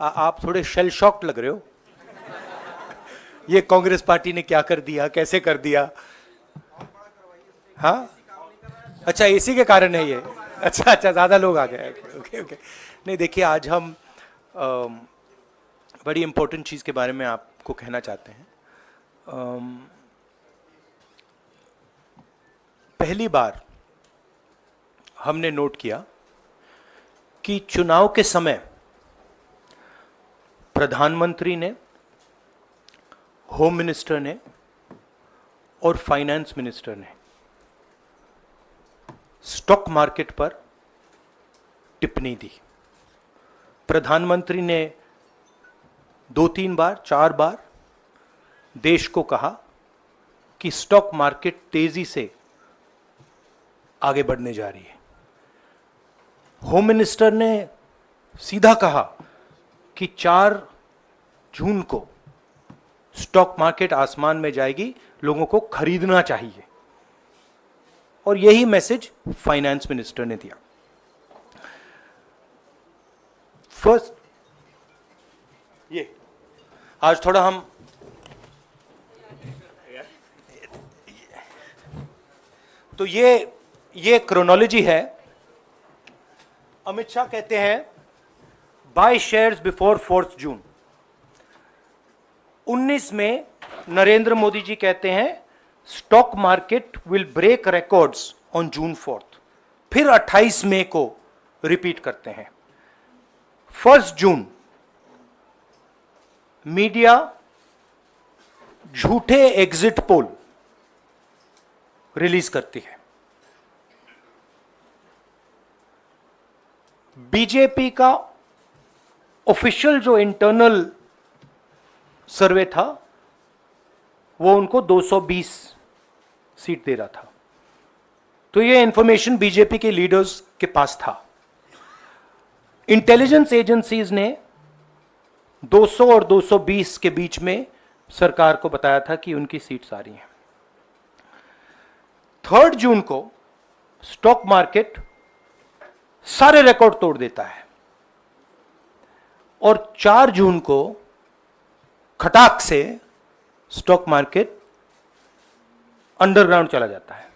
आप थोड़े shell shocked लग रहे हो। ये कांग्रेस पार्टी ने क्या कर दिया, कैसे कर दिया? हाँ, अच्छा इसी के कारण है ये। अच्छा अच्छा, ज्यादा लोग आ गए। Okay okay. नहीं देखिए, आज हम बड़ी इंपॉर्टेंट चीज के बारे में आपको कहना चाहते हैं। पहली बार हमने नोट किया कि चुनाव के समय प्रधानमंत्री ने, होम मिनिस्टर ने और फाइनेंस मिनिस्टर ने स्टॉक मार्केट पर टिप्पणी दी। प्रधानमंत्री ने 2-3 बार, 4 बार देश को कहा कि स्टॉक मार्केट तेजी से आगे बढ़ने जा रही है। होम मिनिस्टर ने सीधा कहा कि 4 जून को स्टॉक मार्केट आसमान में जाएगी, लोगों को खरीदना चाहिए। और यही मैसेज फाइनेंस मिनिस्टर ने दिया। फर्स्ट, ये आज थोड़ा हम तो ये क्रोनोलॉजी है। अमित शाह कहते हैं बाय शेयर्स बिफोर 4 जून। 19 में नरेंद्र मोदी जी कहते हैं stock market will break records on June 4। फिर 28 मई को रिपीट करते हैं। 1 जून मीडिया झूठे एग्जिट पोल रिलीज करती है। बीजेपी का ऑफिशियल जो इंटरनल सर्वे था वो उनको 220 सीट दे रहा था। तो ये इंफॉर्मेशन बीजेपी के लीडर्स के पास था। इंटेलिजेंस एजेंसीज ने 200 और 220 के बीच में सरकार को बताया था कि उनकी सीट्स आ रही हैं। 3 जून को स्टॉक मार्केट सारे रिकॉर्ड तोड़ देता है और 4 जून को खटाक से स्टॉक मार्केट अंडरग्राउंड चला जाता है।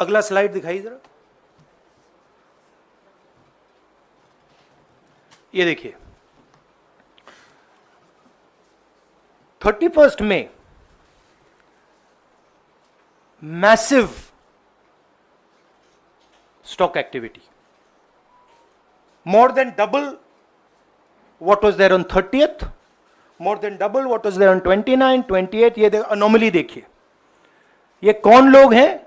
अगला स्लाइड दिखाइए जरा। ये देखिए, 31 मई massive stock activity, more than double what was there on 30th, more than double what was there on 29, 28. ये अनोमली देखिए। ये कौन लोग हैं?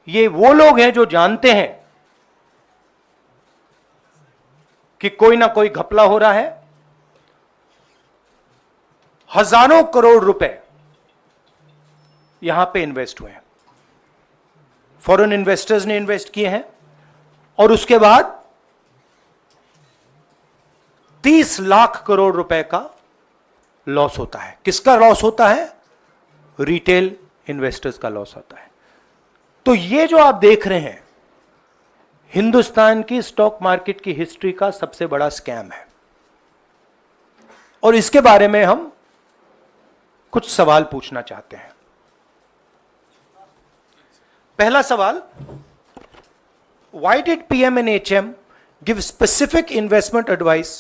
ये वो लोग हैं जो जानते हैं कि कोई ना कोई घपला हो रहा है। हजारों करोड़ रुपए यहां पे इन्वेस्ट हुए हैं, फॉरेन इन्वेस्टर्स ने इन्वेस्ट किए हैं। और उसके बाद 30 लाख करोड़ रुपए का लॉस होता है। किसका लॉस होता है? रिटेल इन्वेस्टर्स का लॉस होता है। तो ये जो आप देख रहे हैं हिंदुस्तान की स्टॉक मार्केट की हिस्ट्री का सबसे बड़ा स्कैम है। और इसके बारे में हम कुछ सवाल पूछना चाहते हैं। पहला सवाल, why did PM and HM give specific investment advice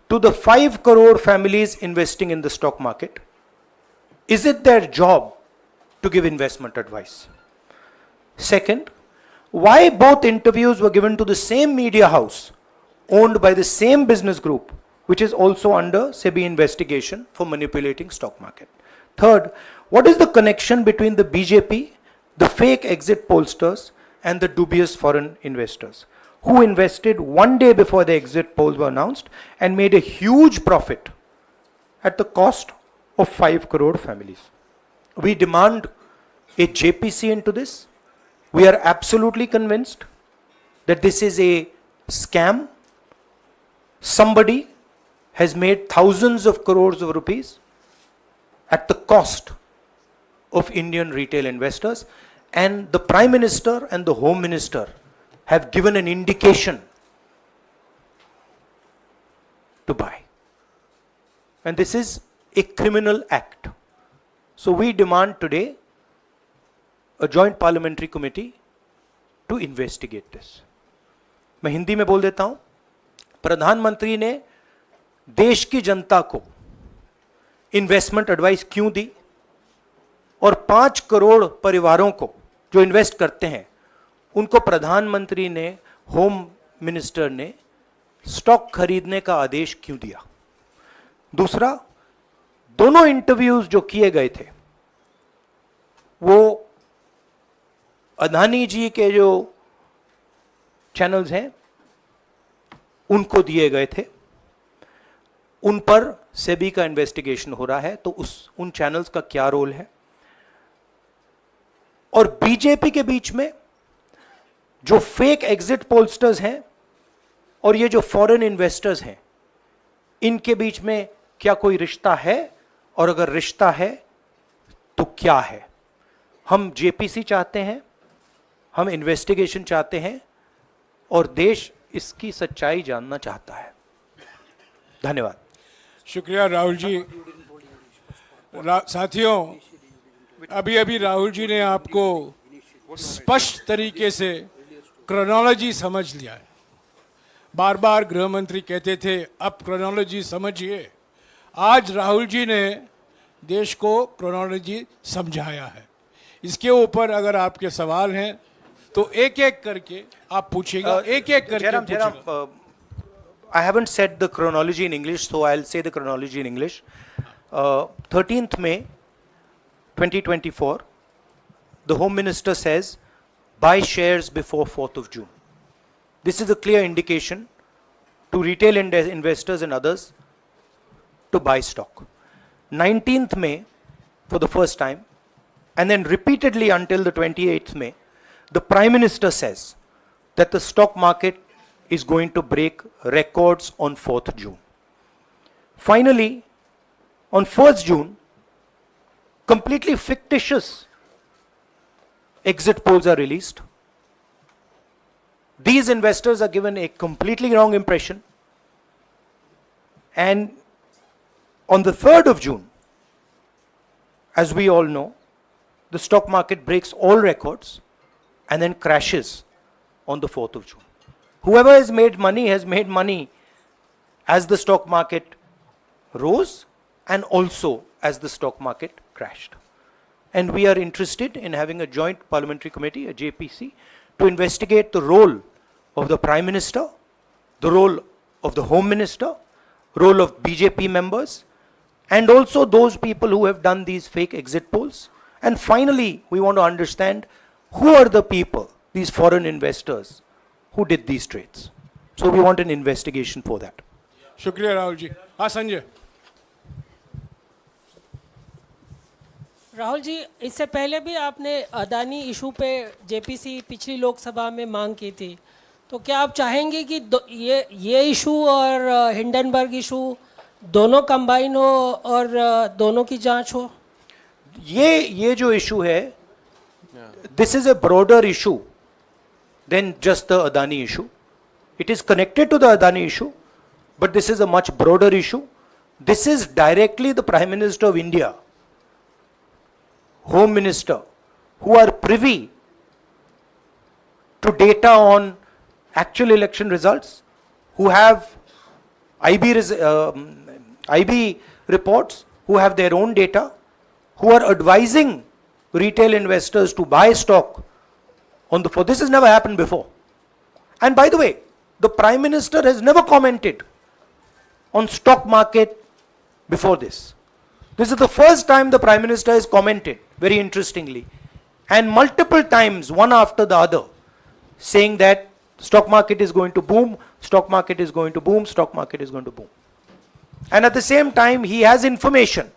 to the 5 crore families investing in the stock market? Is it their job to give investment advice? Second, why both interviews were given to the same media house owned by the same business group which is also under SEBI investigation for manipulating stock market? Third, what is the connection between the BJP, the fake exit pollsters and the dubious foreign investors who invested 1 day before the exit polls were announced and made a huge profit at the cost of 5 crore families? We demand a JPC into this. We are absolutely convinced that this is a scam. Somebody has made thousands of crores of rupees at the cost of Indian retail investors, and the Prime Minister and the Home Minister have given an indication to buy. And this is a criminal act. So we demand today a joint parliamentary committee to investigate this. मैं हिंदी में बोल देता हूं, प्रधानमंत्री ने देश की जनता को इन्वेस्टमेंट एडवाइस क्यों दी और 5 करोड़ परिवारों को जो इन्वेस्ट करते हैं उनको प्रधानमंत्री ने, होम मिनिस्टर ने स्टॉक खरीदने का आदेश क्यों दिया? दूसरा, दोनों इंटरव्यूज जो किए गए थे वो अदानी जी के जो चैनल्स हैं उनको दिए गए थे, उन पर सेबी का इन्वेस्टिगेशन हो रहा है, तो उन चैनल्स का क्या रोल है? और बीजेपी के बीच में जो फेक एग्जिट पोलस्टर्स हैं और ये जो फॉरेन इन्वेस्टर्स हैं, इनके बीच में क्या कोई रिश्ता है? और अगर रिश्ता है तो क्या है? हम जेपीसी चाहते हैं, हम इन्वेस्टिगेशन चाहते हैं और देश इसकी सच्चाई जानना चाहता है। धन्यवाद। शुक्रिया राहुल जी। साथियों, अभी अभी राहुल जी ने आपको स्पष्ट तरीके से क्रोनोलॉजी समझ लिया है। बार बार गृह मंत्री कहते थे अब क्रोनोलॉजी समझिए। आज राहुल जी ने देश को क्रोनोलॉजी समझाया है। इसके ऊपर अगर आपके सवाल हैं तो एक एक करके आप पूछिएगा, एक एक करके पूछिएगा। I haven't said the chronology in English, so I'll say the chronology in English. 13th May 2024, the Home Minister says, buy shares before 4th of June. This is a clear indication to retail investors and others to buy stock. 19th May, for the first time, and then repeatedly until the 28th May, the Prime Minister says that the stock market is going to break records on 4th June. Finally, on 1st June, completely fictitious exit polls are released. These investors are given a completely wrong impression. And on the 3rd of June, as we all know, the stock market breaks all records and then crashes on the 4th of June. Whoever has made money as the stock market rose and also as the stock market crashed. And we are interested in having a joint parliamentary committee, a JPC, to investigate the role of the Prime Minister, the role of the Home Minister, role of BJP members, and also those people who have done these fake exit polls. And finally, we want to understand who are the people, these foreign investors, who did these trades. So we want an investigation for that. शुक्रिया राहुल जी। हाँ संजय। राहुल जी, इससे पहले भी आपने Adani issue पे JPC पिछली लोकसभा में मांग की थी, तो क्या आप चाहेंगे कि ये इशू और हिंडनबर्ग इशू दोनों कंबाइन हो और दोनों की जांच हो? ये जो इशू है, this is a broader issue than just the Adani issue. It is connected to the Adani issue, but this is a much broader issue. This is directly the Prime Minister of India, Home Minister, who are privy to data on actual election results, who have IB reports, who have their own data, who are advising retail investors to buy stock on the 4th. This has never happened before. And by the way, the Prime Minister has never commented on stock market before this. This is the first time the Prime Minister has commented, very interestingly, and multiple times, one after the other, saying that stock market is going to boom, stock market is going to boom, stock market is going to boom. And at the same time, he has information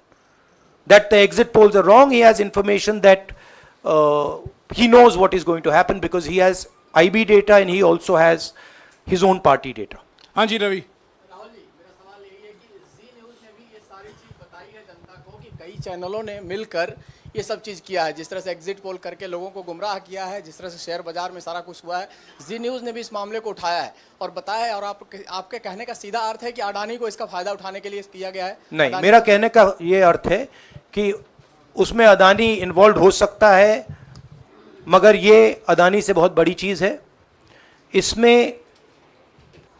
that the exit polls are wrong. He has information that he knows what is going to happen because he has IB data and he also has his own party data. हाँ जी रवि। राहुल जी, मेरा सवाल यही है कि जी news ने भी ये सारी चीज़ बताई है जनता को कि कई चैनलों ने मिलकर ये सब चीज़ किया है, जिस तरह से एग्जिट पोल करके लोगों को गुमराह किया है, जिस तरह से शेयर बाजार में सारा कुछ हुआ है, जी न्यूज़ ने भी इस मामले को उठाया है और बताया है। और आपके कहने का सीधा अर्थ है कि अडानी को इसका फायदा उठाने के लिए किया गया है? नहीं, मेरा कहने का ये अर्थ है कि उसमें अदानी इन्वॉल्व हो सकता है, मगर ये अदानी से बहुत बड़ी चीज है। इसमें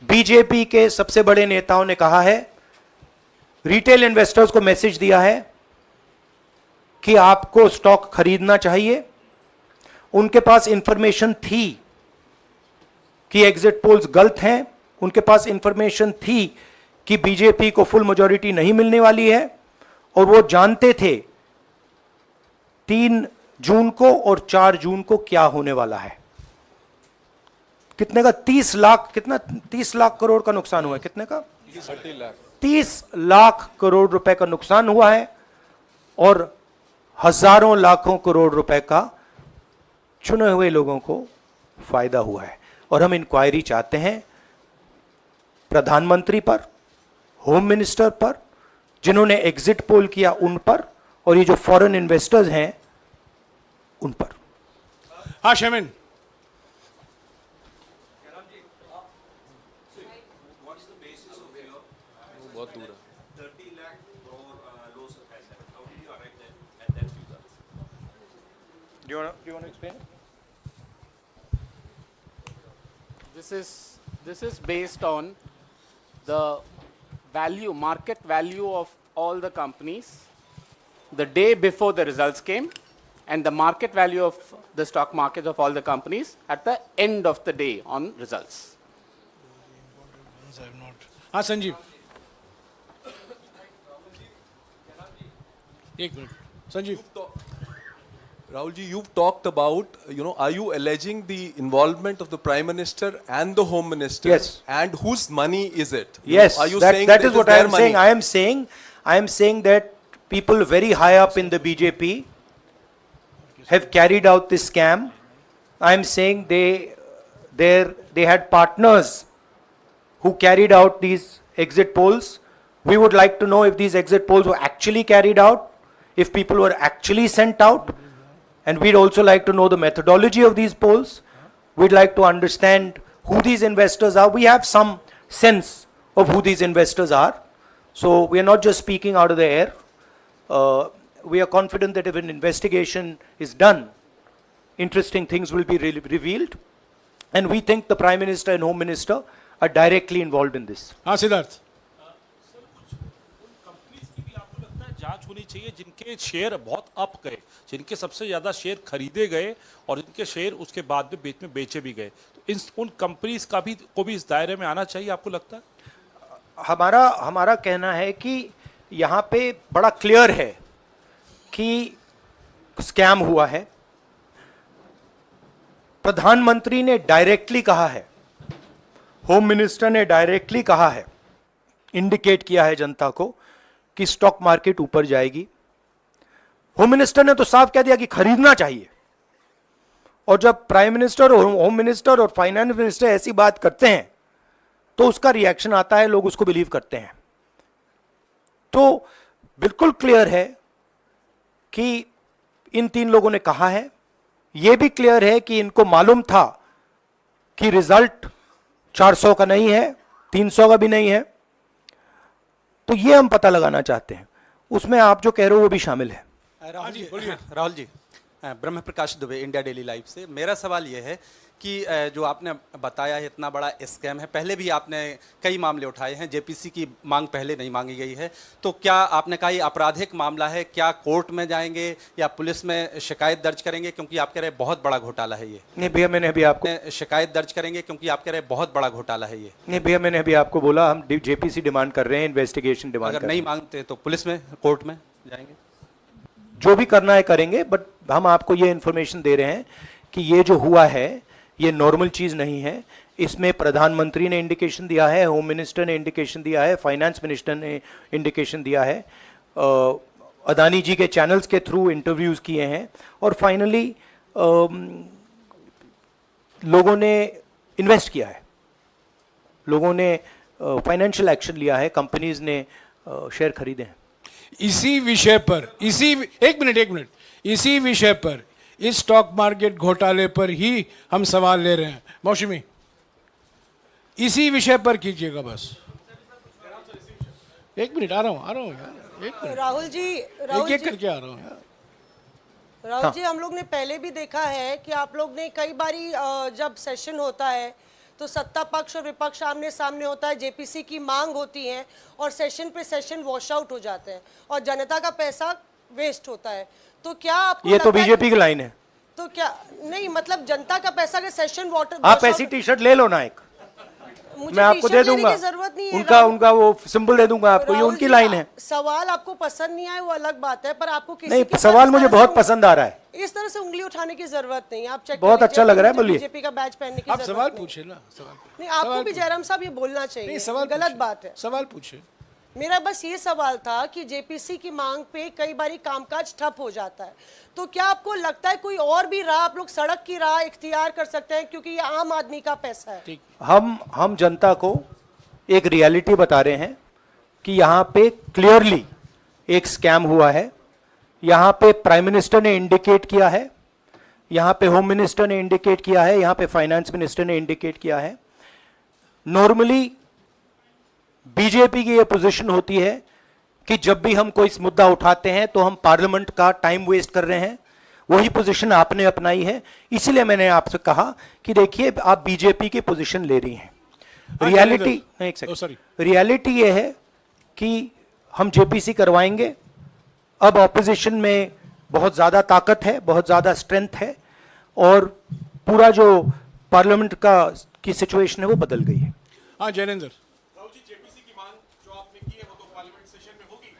बीजेपी के सबसे बड़े नेताओं ने कहा है, रिटेल इन्वेस्टर्स को मैसेज दिया है कि आपको स्टॉक खरीदना चाहिए। उनके पास इंफॉर्मेशन थी कि एग्जिट पोल्स गलत हैं, उनके पास इंफॉर्मेशन थी कि बीजेपी को फुल मेजॉरिटी नहीं मिलने वाली है, और वो जानते थे 3 जून को और 4 जून को क्या होने वाला है। कितने का 30 लाख, कितना 30 लाख करोड़ का नुकसान हुआ है, कितने का 30 लाख करोड़ रुपए का नुकसान हुआ है, और हजारों लाखों करोड़ रुपए का चुने हुए लोगों को फायदा हुआ है। और हम इंक्वायरी चाहते हैं प्रधानमंत्री पर, होम मिनिस्टर पर, जिन्होंने एग्जिट पोल किया उन पर, और ये जो फॉरेन इन्वेस्टर्स हैं उन पर। हाँ शेमिन, बहुत दूर है। Do you want to explain? This is based on the value, market value of all the companies the day before the results came, and the market value of the stock market of all the companies at the end of the day on results. हाँ संजीव, एक minute Sanjeev. Rahul ji, you've talked about, are you alleging the involvement of the Prime Minister and the Home Minister? Yes. And whose money is it? Yes, Are you that, saying that is it what I their am money? saying. I am saying that people very high up in the BJP have carried out this scam. I am saying they had partners who carried out these exit polls. We would like to know if these exit polls were actually carried out, if people were actually sent out, and we'd also like to know the methodology of these polls. We'd like to understand who these investors are. We have some sense of who these investors are. So we are not just speaking out of the air. We are confident that if an investigation is done, interesting things will be revealed. And we think the Prime Minister and Home Minister are directly involved in this. हाँ Siddharth, companies की भी आपको लगता है जांच होनी चाहिए जिनके शेयर बहुत अप गए, जिनके सबसे ज्यादा शेयर खरीदे गए और जिनके शेयर उसके बाद में बीच में बेचे भी गए, तो उन कंपनीज का भी को भी इस दायरे में आना चाहिए, आपको लगता है? हमारा कहना है कि यहाँ पे बड़ा क्लियर है कि स्कैम हुआ है। प्रधानमंत्री ने डायरेक्टली कहा है, होम मिनिस्टर ने डायरेक्टली कहा है, इंडिकेट किया है जनता को कि स्टॉक मार्केट ऊपर जाएगी। होम मिनिस्टर ने तो साफ कह दिया कि खरीदना चाहिए। और जब प्राइम मिनिस्टर और होम मिनिस्टर और फाइनेंस मिनिस्टर ऐसी बात करते हैं तो उसका रिएक्शन आता है, लोग उसको बिलीव करते हैं। तो बिल्कुल क्लियर है कि इन 3 लोगों ने कहा है। यह भी क्लियर है कि इनको मालूम था कि रिजल्ट 400 का नहीं है, 300 का भी नहीं है। तो यह हम पता लगाना चाहते हैं, उसमें आप जो कह रहे हो वो भी शामिल है। राहुल जी, ब्रह्म प्रकाश दुबे, इंडिया डेली लाइव से। मेरा सवाल यह है कि जो आपने बताया है इतना बड़ा स्कैम है, पहले भी आपने कई मामले उठाए हैं, जेपीसी की मांग पहले नहीं मांगी गई है, तो क्या आपने कहा ये आपराधिक मामला है, क्या कोर्ट में जाएंगे या पुलिस में शिकायत दर्ज करेंगे, क्योंकि आप कह रहे हैं बहुत बड़ा घोटाला है ये? नहीं भैया, मैंने अभी आपको शिकायत दर्ज करेंगे क्योंकि आप कह रहे हैं बहुत बड़ा घोटाला है ये? नहीं भैया, मैंने अभी आपको बोला हम जेपीसी डिमांड कर रहे हैं, इन्वेस्टिगेशन डिमांड कर अगर रहे नहीं मांगते तो पुलिस में, कोर्ट में जाएंगे? जो भी करना है करेंगे, बट हम आपको ये इंफॉर्मेशन दे रहे हैं कि ये जो हुआ है ये नॉर्मल चीज नहीं है। इसमें प्रधानमंत्री ने इंडिकेशन दिया है, होम मिनिस्टर ने इंडिकेशन दिया है, फाइनेंस मिनिस्टर ने इंडिकेशन दिया है, अदानी जी के चैनल्स के थ्रू इंटरव्यूज किए हैं, और फाइनली लोगों ने इन्वेस्ट किया है, लोगों ने फाइनेंशियल एक्शन लिया है, कंपनीज ने शेयर खरीदे हैं। इसी विषय पर एक मिनट इसी विषय पर, इस स्टॉक मार्केट घोटाले पर ही हम सवाल ले रहे हैं। मौसमी, इसी विषय पर कीजिएगा बस। एक मिनट, आ रहा हूँ यार, एक मिनट, राहुल जी, एक करके आ रहा हूँ यार। राहुल जी, हम लोग ने पहले भी देखा है कि आप लोग ने कई बारी जब सेशन होता है तो सत्ता पक्ष और विपक्ष आमने सामने होता है, जेपीसी की मांग होती है और सेशन पे सेशन वॉश आउट हो जाते हैं और जनता का पैसा वेस्ट होता है। तो क्या आपको ये तो लगता है बीजेपी की लाइन है। तो क्या नहीं, मतलब जनता का पैसा के सेशन वाटर आप ऐसी टी शर्ट ले लो ना एक, मुझे मैं आपको दे टी-शर्ट लेने दूंगा, की जरूरत नहीं है। उनका वो सिंबल दे दूंगा आपको, ये राहुल उनकी जी, लाइन है। सवाल आपको पसंद नहीं आए वो अलग बात है, पर आपको किसी नहीं, के ऊपर सवाल इस मुझे तरह बहुत से पसंद आ रहा है। इस तरह से उंगली उठाने की जरूरत नहीं है। आप चेक बहुत अच्छा लग रहा है, बोलिए। बीजेपी का बैच पहनने की आप जरूरत सवाल नहीं। पूछे ना, सवाल नहीं, आपको भी जयराम साहब ये बोलना नहीं, चाहिए, सवाल गलत पूछे, बात है। सवाल पूछे। मेरा बस ये सवाल था कि जेपीसी की मांग पे कई बारी कामकाज ठप हो जाता है, तो क्या आपको लगता है कोई और भी राह आप लोग सड़क की राह इख्तियार कर सकते हैं, क्योंकि ये आम आदमी का पैसा है। हम जनता को एक रियलिटी बता रहे हैं कि यहाँ पे क्लियरली एक स्कैम हुआ है। यहाँ पे प्राइम मिनिस्टर ने इंडिकेट किया है, यहाँ पे होम मिनिस्टर ने इंडिकेट किया है, यहाँ पे फाइनेंस मिनिस्टर ने इंडिकेट किया है। नॉर्मली बीजेपी की ये पोजीशन होती है कि जब भी हम कोई मुद्दा उठाते हैं तो हम पार्लियामेंट का टाइम वेस्ट कर रहे हैं। वही पोजीशन आपने अपनाई है, इसीलिए मैंने आपसे कहा कि देखिए आप बीजेपी की पोजीशन ले रही हैं। रियलिटी, एक सेकंड, रियलिटी ये है कि हम जेपीसी करवाएंगे। अब ऑपोजिशन में बहुत ज़्यादा ताकत है, बहुत ज़्यादा स्ट्रेंथ है और पूरा जो पार्लियामेंट की सिचुएशन है वो बदल गई है। हाँ जयनेंद्र, राहुल जी, जेपीसी की मांग जो आपने की है वो तो पार्लियामेंट सेशन में होगी,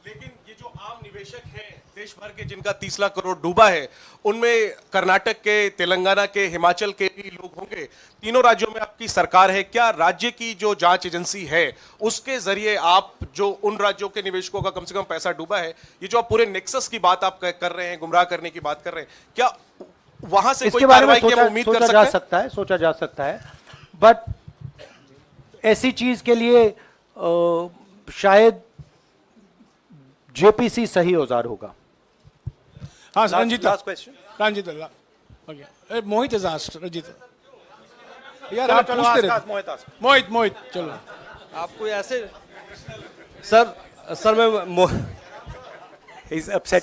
लेकिन ये जो आम निवेशक हैं देश भर के जिनका 30 लाख करोड़ डूबा है, उनमें कर्नाटक के, तेलंगाना के, हिमाचल के भी लोग होंगे। तीनों राज्यों में आपकी सरकार है, क्या राज्य की जो जांच एजेंसी है उसके जरिए आप जो उन राज्यों के निवेशकों का कम से कम पैसा डूबा है, ये जो आप पूरे नेक्सस की बात आप कर रहे हैं, गुमराह करने की बात कर रहे हैं, क्या वहां से कोई कार्रवाई की हम उम्मीद कर सकते हैं? सोचा जा सकता है, बट ऐसी चीज के लिए शायद जेपीसी सही औजार होगा। हाँ Ranjita, last question, Ranjita, okay, Mohit is asked, Ranjita यार आप पूछते रहते। मोहित चलो। आपको ऐसे सर मैं इज अपसेट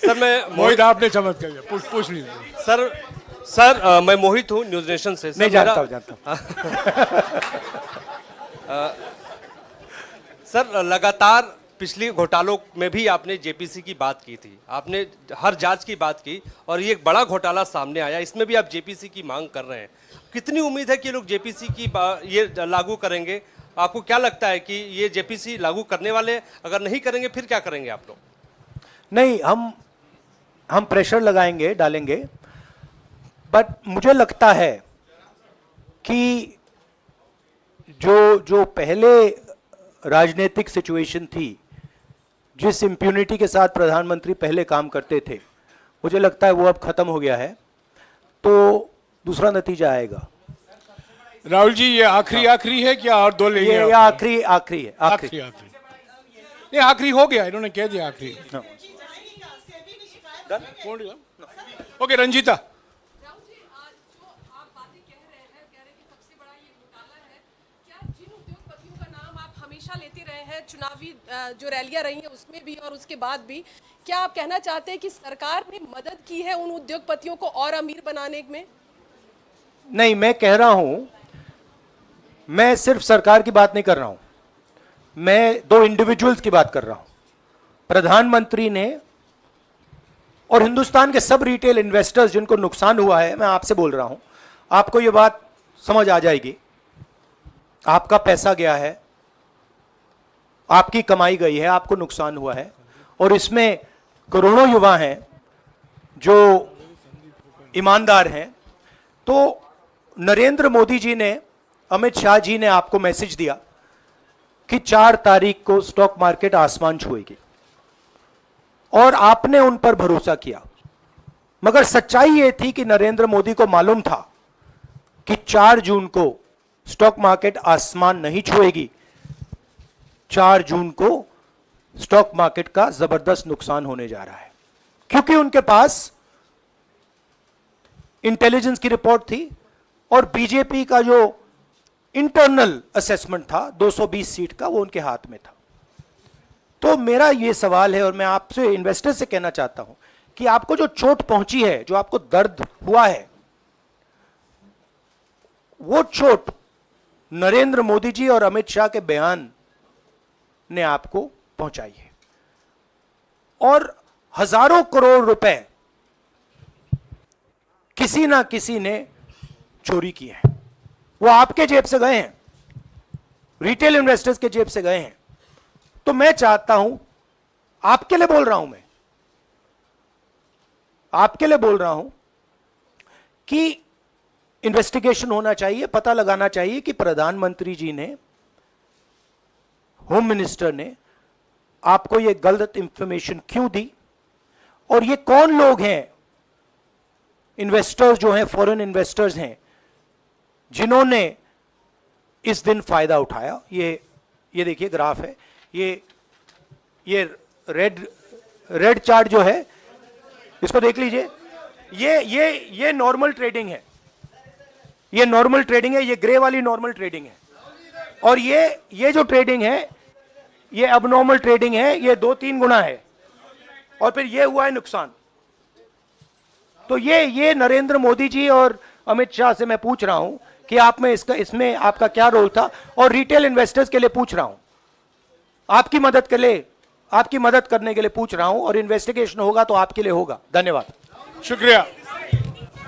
सर मैं मोहित, आपने चमत्कार किया, पूछ लीजिए। सर मैं मोहित हूँ, न्यूज नेशन से। नहीं, जानता हूँ। सर लगातार पिछली घोटालों में भी आपने जेपीसी की बात की थी, आपने हर जांच की बात की और ये एक बड़ा घोटाला सामने आया, इसमें भी आप जेपीसी की मांग कर रहे हैं। कितनी उम्मीद है कि ये लोग जेपीसी की ये लागू करेंगे? आपको क्या लगता है कि ये जेपीसी लागू करने वाले, अगर नहीं करेंगे फिर क्या करेंगे आप लोग? नहीं, हम प्रेशर लगाएंगे, डालेंगे, बट मुझे लगता है कि जो पहले राजनीतिक सिचुएशन थी, जिस इम्प्यूनिटी के साथ प्रधानमंत्री पहले काम करते थे, मुझे लगता है वो अब खत्म हो गया है, तो दूसरा नतीजा आएगा। राहुल जी, ये आखिरी है क्या और दो लेंगे? ये आखिरी है, आखिरी नहीं, आखिरी हो गया, इन्होंने कह दिया आखिरी। ओके रंजीता। लेते रहे हैं, चुनावी जो रैलियां रही हैं उसमें भी और उसके बाद भी, क्या आप कहना चाहते हैं कि सरकार ने मदद की है उन उद्योगपतियों को और अमीर बनाने में? नहीं, मैं कह रहा हूं, मैं सिर्फ सरकार की बात नहीं कर रहा हूं, मैं दो इंडिविजुअल्स की बात कर रहा हूं। प्रधानमंत्री ने और हिंदुस्तान के सब रिटेल इन्वेस्टर्स जिनको नुकसान हुआ है, मैं आपसे बोल रहा हूं, आपको यह बात समझ आ जाएगी। आपका पैसा गया है, आपकी कमाई गई है, आपको नुकसान हुआ है, और इसमें करोड़ों युवा हैं जो ईमानदार हैं। तो नरेंद्र मोदी जी ने, अमित शाह जी ने आपको मैसेज दिया कि 4 तारीख को स्टॉक मार्केट आसमान छुएगी, और आपने उन पर भरोसा किया। मगर सच्चाई यह थी कि नरेंद्र मोदी को मालूम था कि 4 जून को स्टॉक मार्केट आसमान नहीं छुएगी, 4 जून को स्टॉक मार्केट का जबरदस्त नुकसान होने जा रहा है, क्योंकि उनके पास इंटेलिजेंस की रिपोर्ट थी और बीजेपी का जो इंटरनल असेसमेंट था 220 सीट का, वो उनके हाथ में था। तो मेरा ये सवाल है और मैं आपसे इन्वेस्टर से कहना चाहता हूं कि आपको जो चोट पहुंची है, जो आपको दर्द हुआ है, वो चोट नरेंद्र मोदी जी और अमित शाह के बयान ने आपको पहुंचाई है। और हजारों करोड़ रुपए किसी ना किसी ने चोरी किए हैं, वो आपके जेब से गए हैं, रिटेल इन्वेस्टर्स के जेब से गए हैं। तो मैं चाहता हूं, आपके लिए बोल रहा हूं, मैं आपके लिए बोल रहा हूं कि इन्वेस्टिगेशन होना चाहिए, पता लगाना चाहिए कि प्रधानमंत्री जी ने, होम मिनिस्टर ने आपको यह गलत इंफॉर्मेशन क्यों दी, और ये कौन लोग हैं, इन्वेस्टर्स जो हैं, फॉरेन इन्वेस्टर्स हैं, जिन्होंने इस दिन फायदा उठाया। ये देखिए ग्राफ है, ये रेड चार्ट जो है, इसको देख लीजिए। ये नॉर्मल ट्रेडिंग है, ये नॉर्मल ट्रेडिंग है, ये ग्रे वाली नॉर्मल ट्रेडिंग है, और ये जो ट्रेडिंग है ये अबनॉर्मल ट्रेडिंग है, ये 2-3 गुना है, और फिर ये हुआ है नुकसान। तो ये नरेंद्र मोदी जी और अमित शाह से मैं पूछ रहा हूं कि आप में इसमें आपका क्या रोल था, और रिटेल इन्वेस्टर्स के लिए पूछ रहा हूं, आपकी मदद के लिए, आपकी मदद करने के लिए पूछ रहा हूं, और इन्वेस्टिगेशन होगा तो आपके लिए होगा। धन्यवाद। शुक्रिया।